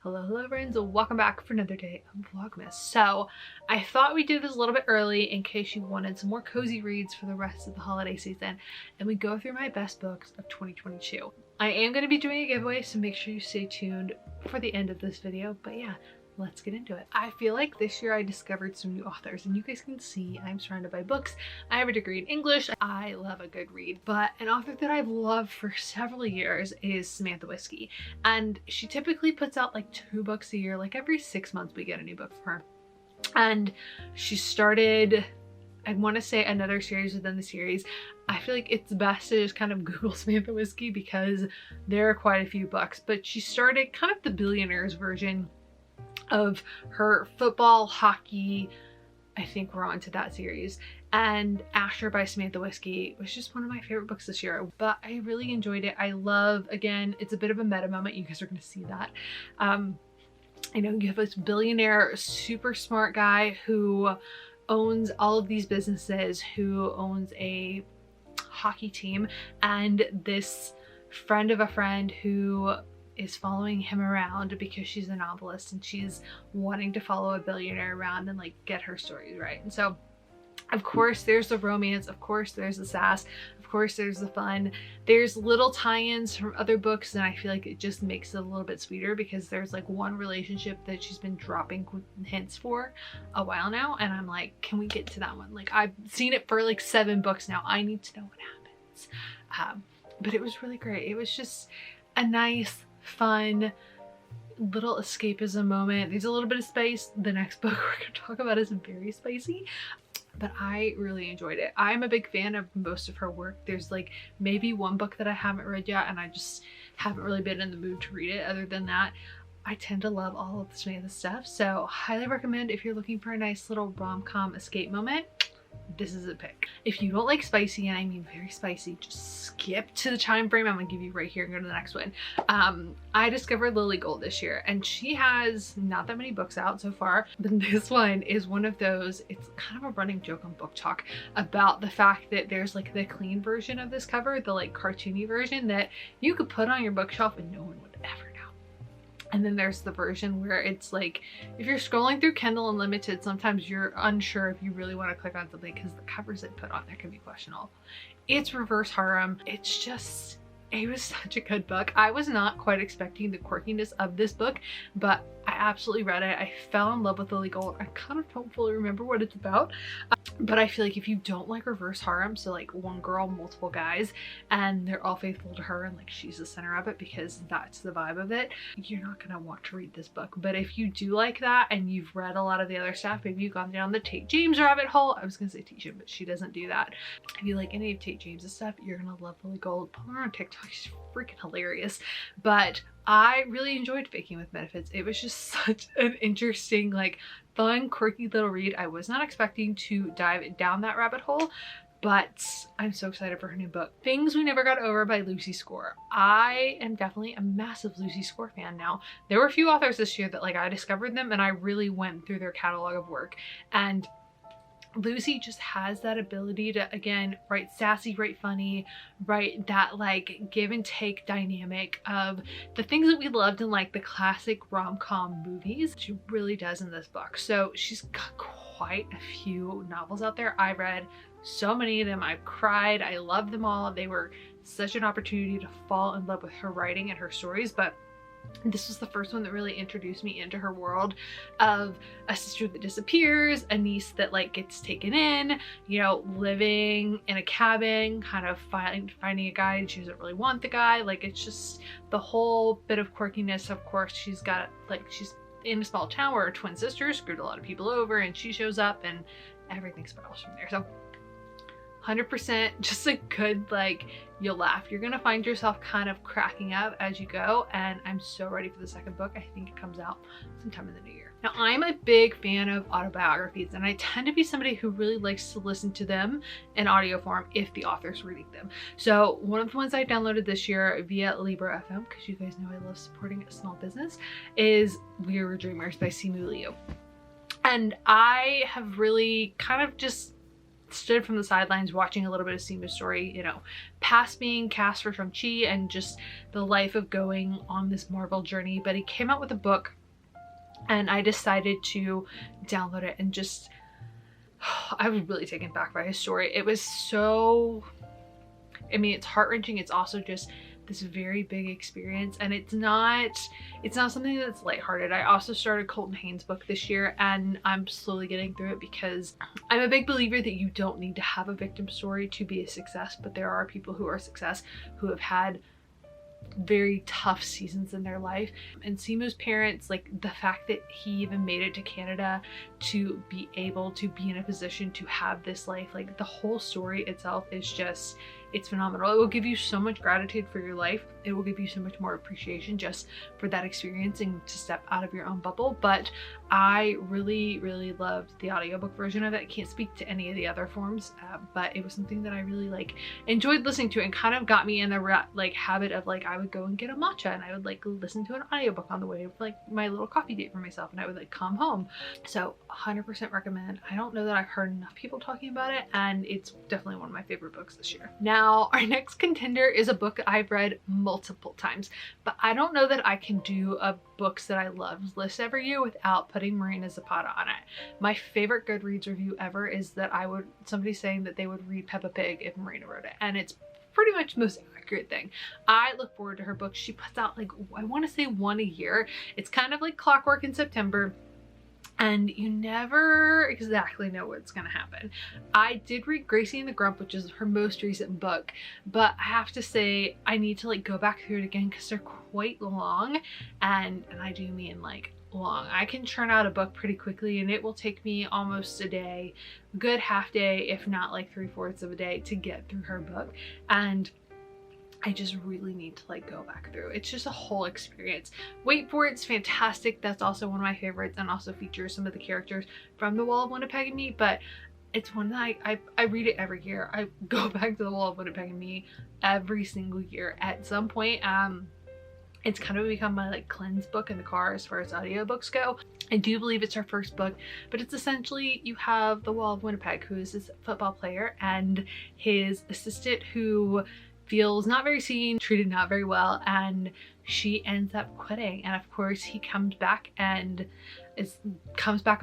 Hello friends, welcome back for another day of Vlogmas. So I thought we'd do this a little bit early in case you wanted some more cozy reads for the rest of the holiday season, and we go through my best books of 2022. I am going to be doing a giveaway, so make sure you stay tuned for the end of this video, but yeah, let's get into it. I feel like this year I discovered some new authors, and you guys can see I'm surrounded by books. I have a degree in English. I love a good read, but an author that I've loved for several years is Samantha Whiskey, and she typically puts out like 2 books a year. Like every 6 months we get a new book from her, and she started, I want to say, another series within the series. I feel like it's best to just kind of Google Samantha Whiskey because there are quite a few books, but she started kind of the billionaires version of her football, hockey, I think we're on to that series, and Asher by Samantha Whiskey was just one of my favorite books this year, but I really enjoyed it. I love, again, it's a bit of a meta moment. You guys are going to see that. You know, you have this billionaire, super smart guy who owns all of these businesses, who owns a hockey team, and this friend of a friend who is following him around because she's a novelist and she's wanting to follow a billionaire around and like get her stories right. And so of course there's the romance, of course there's the sass, of course there's the fun, there's little tie-ins from other books, and I feel like it just makes it a little bit sweeter because there's like one relationship that she's been dropping hints for a while now, and I'm like, can we get to that one? Like, I've seen it for like 7 books now, I need to know what happens. But it was really great. It was just a nice, fun little escapism moment. There's a little bit of spice. The next book we're going to talk about is very spicy, but I really enjoyed it. I'm a big fan of most of her work. There's like maybe one book that I haven't read yet, and I just haven't really been in the mood to read it. Other than that, I tend to love all of the Samantha stuff, so highly recommend if you're looking for a nice little rom-com escape moment. This is a pick. If you don't like spicy, and I mean very spicy, just skip to the time frame I'm gonna give you right here and go to the next one. I discovered Lily Gold this year, and she has not that many books out so far, but this one is one of those, it's kind of a running joke on Book Talk about the fact that there's like the clean version of this cover, the like cartoony version that you could put on your bookshelf and no one would ever know. And then there's the version where it's like, if you're scrolling through Kindle Unlimited, sometimes you're unsure if you really want to click on something because the covers they put on there can be questionable. It's reverse harem. It's just, it was such a good book. I was not quite expecting the quirkiness of this book, but I absolutely read it. I fell in love with Lily Gold. I kind of don't fully remember what it's about, but I feel like if you don't like reverse harem, so like one girl, multiple guys, and they're all faithful to her and like she's the center of it because that's the vibe of it, you're not gonna want to read this book. But if you do like that and you've read a lot of the other stuff, maybe you've gone down the Tate James rabbit hole. I was gonna say Tisha, but she doesn't do that. If you like any of Tate James' stuff, you're gonna love Lily Gold. Pull her on TikTok, she's freaking hilarious. But I really enjoyed Faking with Benefits. It was just such an interesting, like, fun, quirky little read. I was not expecting to dive down that rabbit hole, but I'm so excited for her new book. Things We Never Got Over by Lucy Score. I am definitely a massive Lucy Score fan now. There were a few authors this year that like I discovered them and I really went through their catalog of work, and Lucy just has that ability to, again, write sassy, write funny, write that like give and take dynamic of the things that we loved in like the classic rom-com movies. She really does in this book. So she's got quite a few novels out there. I read so many of them. I've cried. I love them all. They were such an opportunity to fall in love with her writing and her stories, but this was the first one that really introduced me into her world of a sister that disappears, a niece that like gets taken in, you know, living in a cabin, kind of finding a guy and she doesn't really want the guy. Like, it's just the whole bit of quirkiness. Of course, she's got like, she's in a small town where her twin sister screwed a lot of people over and she shows up and everything spirals from there. So 100% just a good, like, you'll laugh. You're gonna find yourself kind of cracking up as you go, and I'm so ready for the second book. I think it comes out sometime in the new year. Now, I'm a big fan of autobiographies, and I tend to be somebody who really likes to listen to them in audio form if the author's reading them. So one of the ones I downloaded this year via Libra FM, because you guys know I love supporting a small business, is We Were Dreamers by Simu Liu. And I have really kind of just stood from the sidelines watching a little bit of Simu's story, you know, past being cast for Shang-Chi and just the life of going on this Marvel journey. But he came out with a book and I decided to download it, and just I was really taken back by his story. It was so, I mean, it's heart-wrenching. It's also just this very big experience, and it's not something that's lighthearted. I also started Colton Haynes' book this year, and I'm slowly getting through it because I'm a big believer that you don't need to have a victim story to be a success, but there are people who are success who have had very tough seasons in their life. And Simu's parents, like the fact that he even made it to Canada to be able to be in a position to have this life, like the whole story itself is just, it's phenomenal. It will give you so much gratitude for your life. It will give you so much more appreciation just for that experience and to step out of your own bubble. But I really, really loved the audiobook version of it. I can't speak to any of the other forms, but it was something that I really like enjoyed listening to, and kind of got me in the habit of like, I would go and get a matcha and I would like listen to an audiobook on the way, like my little coffee date for myself, and I would like come home. So 100% recommend. I don't know that I've heard enough people talking about it, and it's definitely one of my favorite books this year. Now, our next contender is a book that I've read multiple times, but I don't know that I can do a books that I love list every year without putting Marina Zapata on it. My favorite Goodreads review ever is that somebody saying that they would read Peppa Pig if Marina wrote it, and it's pretty much the most accurate thing. I look forward to her books. She puts out like, I want to say one a year. It's kind of like clockwork in September, and you never exactly know what's gonna happen. I did read Gracie and the Grump, which is her most recent book, but I have to say I need to like go back through it again because they're quite long, and I do mean like long. I can churn out a book pretty quickly, and it will take me almost a day, a good half day, if not like 3/4 of a day to get through her book. And I just really need to like go back through. It's just a whole experience. Wait for It's fantastic. That's also one of my favorites, and also features some of the characters from The Wall of Winnipeg and Me, but it's one that I read it every year. I go back to The Wall of Winnipeg and Me every single year at some point. It's kind of become my like cleanse book in the car as far as audiobooks go. I do believe it's her first book, but it's essentially, you have The Wall of Winnipeg, who is this football player, and his assistant who feels not very seen, treated not very well, and she ends up quitting. And of course he comes back a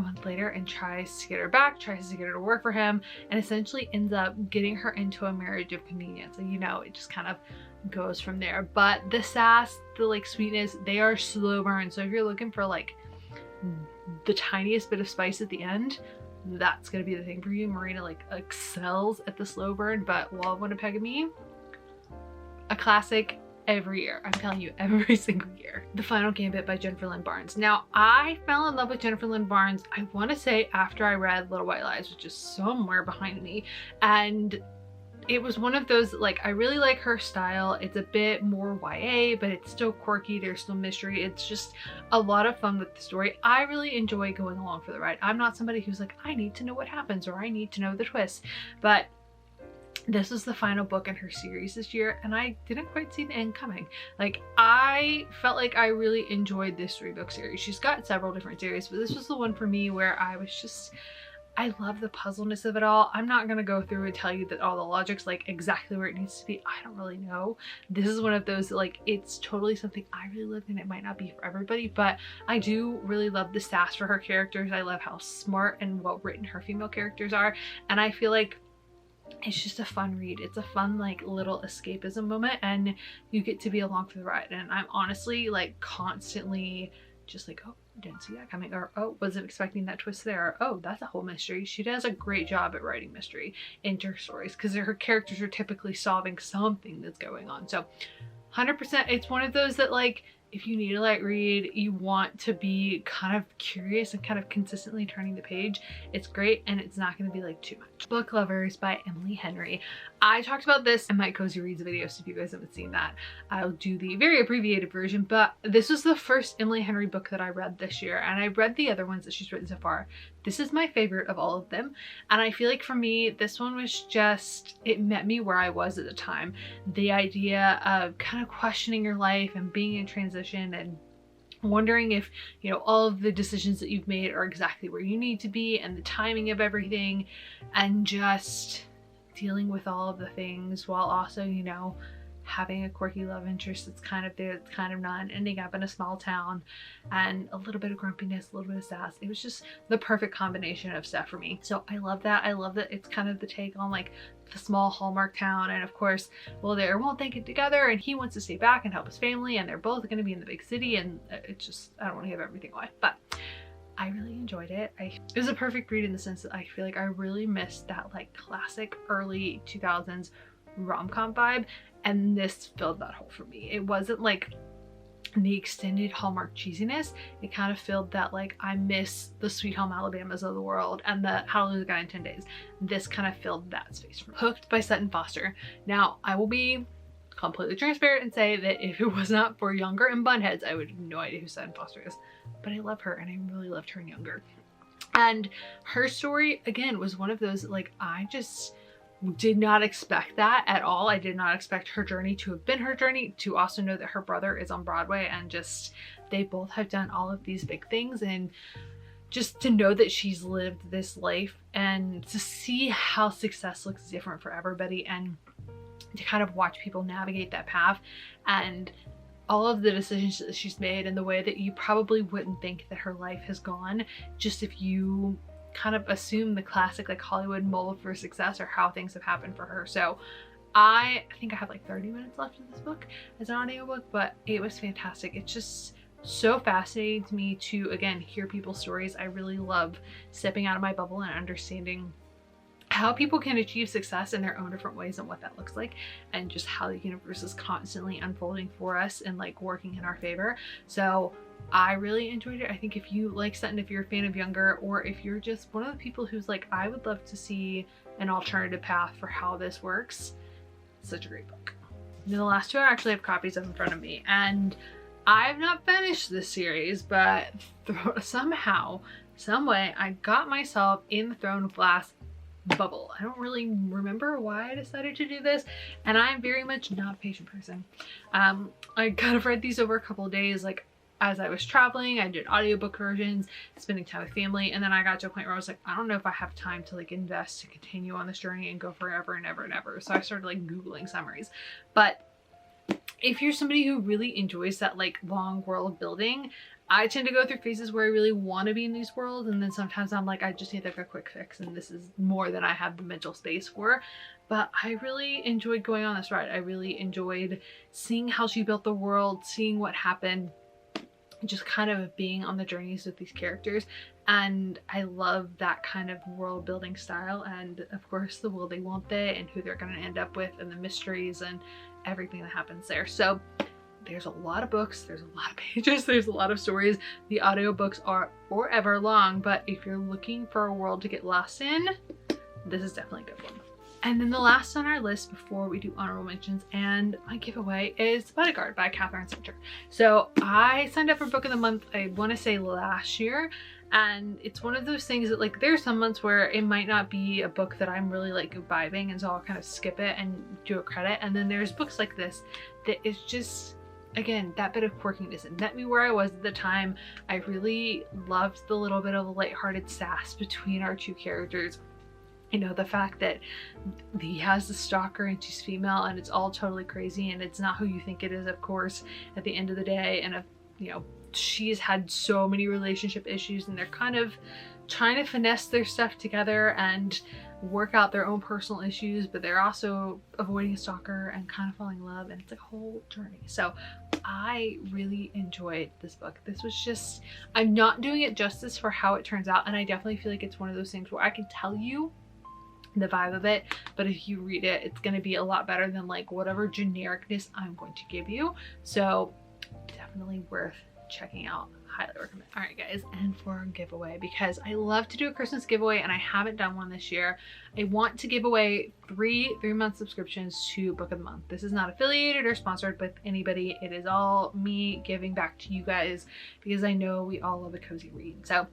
month later and tries to get her back, tries to get her to work for him, and essentially ends up getting her into a marriage of convenience. And you know, it just kind of goes from there. But the sass, the like sweetness, they are slow burn. So if you're looking for like the tiniest bit of spice at the end, that's gonna be the thing for you. Marina like excels at the slow burn, but Wall of Winnipeg and Me, a classic every year. I'm telling you, every single year. The Final Gambit by Jennifer Lynn Barnes. Now, I fell in love with Jennifer Lynn Barnes, I want to say after I read Little White Lies, which is somewhere behind me, and it was one of those, like, I really like her style. It's a bit more YA, but it's still quirky. There's still mystery. It's just a lot of fun with the story. I really enjoy going along for the ride. I'm not somebody who's like, I need to know what happens or I need to know the twist, but this is the final book in her series this year, and I didn't quite see the end coming. Like, I felt like I really enjoyed this 3-book series. She's got several different series, but this was the one for me where I was just, I love the puzzleness of it all. I'm not gonna go through and tell you that all the logic's like exactly where it needs to be. I don't really know. This is one of those that, like, it's totally something I really love, and it might not be for everybody, but I do really love the sass for her characters. I love how smart and well written her female characters are, and I feel like it's just a fun read. It's a fun like little escapism moment, and you get to be along for the ride. And I'm honestly like constantly just like, oh, didn't see that coming, or oh, wasn't expecting that twist there, or oh, that's a whole mystery. She does a great job at writing mystery into her stories because her characters are typically solving something that's going on. So 100%, it's one of those that, like, if you need a light read, you want to be kind of curious and kind of consistently turning the page, it's great, and it's not going to be like too much. Book Lovers by Emily Henry. I talked about this in my Cozy Reads video, so if you guys haven't seen that, I'll do the very abbreviated version, but this was the first Emily Henry book that I read this year, and I read the other ones that she's written so far. This is my favorite of all of them, and I feel like for me, this one was just, it met me where I was at the time. The idea of kind of questioning your life and being in transition and wondering if, you know, all of the decisions that you've made are exactly where you need to be and the timing of everything, and just dealing with all of the things while also, you know, having a quirky love interest that's kind of there, it's kind of not, and ending up in a small town, and a little bit of grumpiness, a little bit of sass. It was just the perfect combination of stuff for me. So I love that. I love that it's kind of the take on like the small Hallmark town, and of course, well, they won't they get together, and he wants to stay back and help his family, and they're both going to be in the big city, and it's just, I don't want to give everything away, but I really enjoyed it. It was a perfect read in the sense that I feel like I really missed that like classic early 2000s rom-com vibe, and this filled that hole for me. It wasn't like the extended Hallmark cheesiness. It kind of filled that like, I miss the Sweet Home Alabamas of the world and the How to Lose a Guy in 10 Days. This kind of filled that space for me. Hooked by Sutton Foster. Now, I will be completely transparent and say that if it was not for Younger and Bunheads, I would have no idea who Sutton Foster is. But I love her, and I really loved her in Younger. And her story, again, was one of those, like, I just did not expect that at all. I did not expect her journey to have been her journey, to also know that her brother is on Broadway, and just they both have done all of these big things, and just to know that she's lived this life and to see how success looks different for everybody, and to kind of watch people navigate that path, and all of the decisions that she's made, and the way that you probably wouldn't think that her life has gone, just if you kind of assume the classic like Hollywood mold for success or how things have happened for her. So I think I have like 30 minutes left of this book as an audiobook, but it was fantastic. It's just so fascinating to me to, again, hear people's stories. I really love stepping out of my bubble and understanding how people can achieve success in their own different ways and what that looks like, and just how the universe is constantly unfolding for us and like working in our favor. So I really enjoyed it. I think if you like Sutton, if you're a fan of Younger, or if you're just one of the people who's like, I would love to see an alternative path for how this works, such a great book. And the last two I actually have copies of in front of me, and I've not finished this series, but somehow, some way, I got myself in the Throne of Glass bubble. I don't really remember why I decided to do this, and I'm very much not a patient person. I kind of read these over a couple of days, like as I was traveling. I did audiobook versions, spending time with family, and then I got to a point where I was like, I don't know if I have time to like invest to continue on this journey and go forever and ever and ever. So I started like Googling summaries. But if you're somebody who really enjoys that like long world building, I tend to go through phases where I really want to be in these worlds, and then sometimes I'm like, I just need like a quick fix, and this is more than I have the mental space for. But I really enjoyed going on this ride. I really enjoyed seeing how she built the world, seeing what happened, just kind of being on the journeys with these characters. And I love that kind of world building style, and of course the will they won't they, and who they're going to end up with, and the mysteries and everything that happens there. So there's a lot of books, there's a lot of pages, there's a lot of stories. The audiobooks are forever long, but if you're looking for a world to get lost in, this is definitely a good one. And then the last on our list before we do honorable mentions and my giveaway is Bodyguard by Catherine Center. So I signed up for book of the month, I want to say last year, and it's one of those things that like there's some months where it might not be a book that I'm really like vibing, and so I'll kind of skip it and do a credit. And then there's books like this that is just, again, that bit of quirkiness. It met me where I was at the time. I really loved the little bit of lighthearted sass between our two characters. You know, the fact that he has the stalker and she's female, and it's all totally crazy, and it's not who you think it is, of course, at the end of the day. And you know, she's had so many relationship issues, and they're kind of trying to finesse their stuff together and work out their own personal issues, but they're also avoiding a stalker and kind of falling in love, and it's like a whole journey. So I really enjoyed this book. This was just, I'm not doing it justice for how it turns out, and I definitely feel like it's one of those things where I can tell you the vibe of it, but if you read it, it's going to be a lot better than like whatever genericness I'm going to give you. So definitely worth checking out. Highly recommend. All right guys, and for our giveaway, because I love to do a Christmas giveaway and I haven't done one this year, I want to give away three-month subscriptions to Book of the Month. This is not affiliated or sponsored with anybody. It is all me giving back to you guys because I know we all love a cozy read. So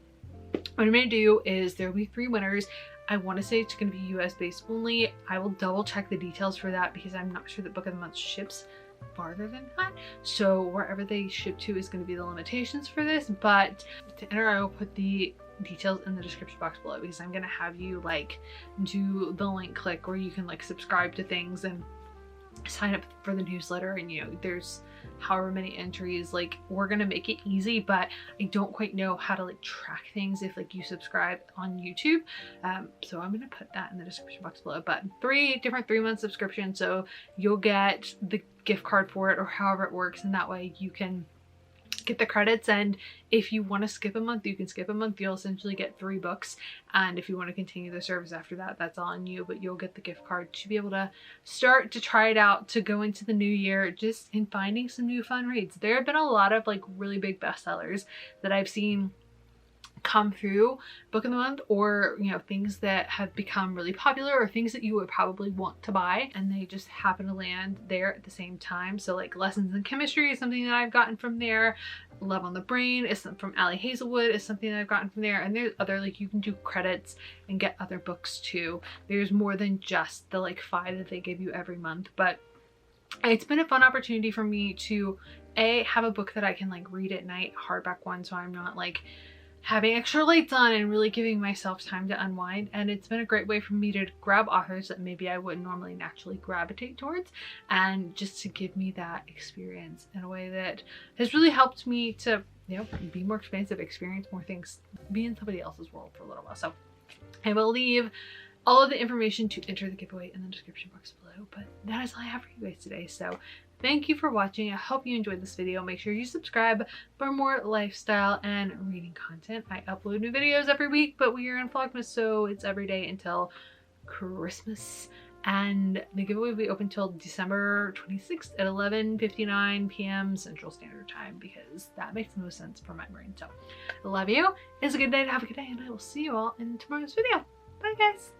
what I'm gonna do is there will be 3 winners. I want to say it's going to be US based only. I will double check the details for that because I'm not sure that Book of the Month ships farther than that. So wherever they ship to is going to be the limitations for this, but to enter I will put the details in the description box below, because I'm going to have you like do the link click where you can like subscribe to things and sign up for the newsletter, and you know, there's however many entries. Like, we're gonna make it easy, but I don't quite know how to like track things if like you subscribe on YouTube. So I'm gonna put that in the description box below. But 3 different 3-month subscriptions, so you'll get the gift card for it or however it works, and that way you can get the credits. And if you want to skip a month, you can skip a month. You'll essentially get 3 books, and if you want to continue the service after that, that's on you, but you'll get the gift card to be able to start to try it out, to go into the new year just in finding some new fun reads. There have been a lot of like really big bestsellers that I've seen come through book of the month, or you know, things that have become really popular or things that you would probably want to buy, and they just happen to land there at the same time. So like Lessons in Chemistry is something that I've gotten from there. Love on the Brain is from Allie Hazelwood is something that I've gotten from there, and there's other, like, you can do credits and get other books too. There's more than just the like 5 that they give you every month, but it's been a fun opportunity for me to have a book that I can like read at night, hardback one, so I'm not like having extra lights on and really giving myself time to unwind. And it's been a great way for me to grab authors that maybe I wouldn't normally naturally gravitate towards, and just to give me that experience in a way that has really helped me to, you know, be more expansive, experience more things, be in somebody else's world for a little while. So I will leave all of the information to enter the giveaway in the description box below, but that is all I have for you guys today. So thank you for watching. I hope you enjoyed this video. Make sure you subscribe for more lifestyle and reading content. I upload new videos every week, but we are in Vlogmas, so it's every day until Christmas. And the giveaway will be open till December 26th at 11:59 p.m. Central Standard Time, because that makes the most sense for my brain. So I love you. It's a good day to have a good day, and I will see you all in tomorrow's video. Bye guys.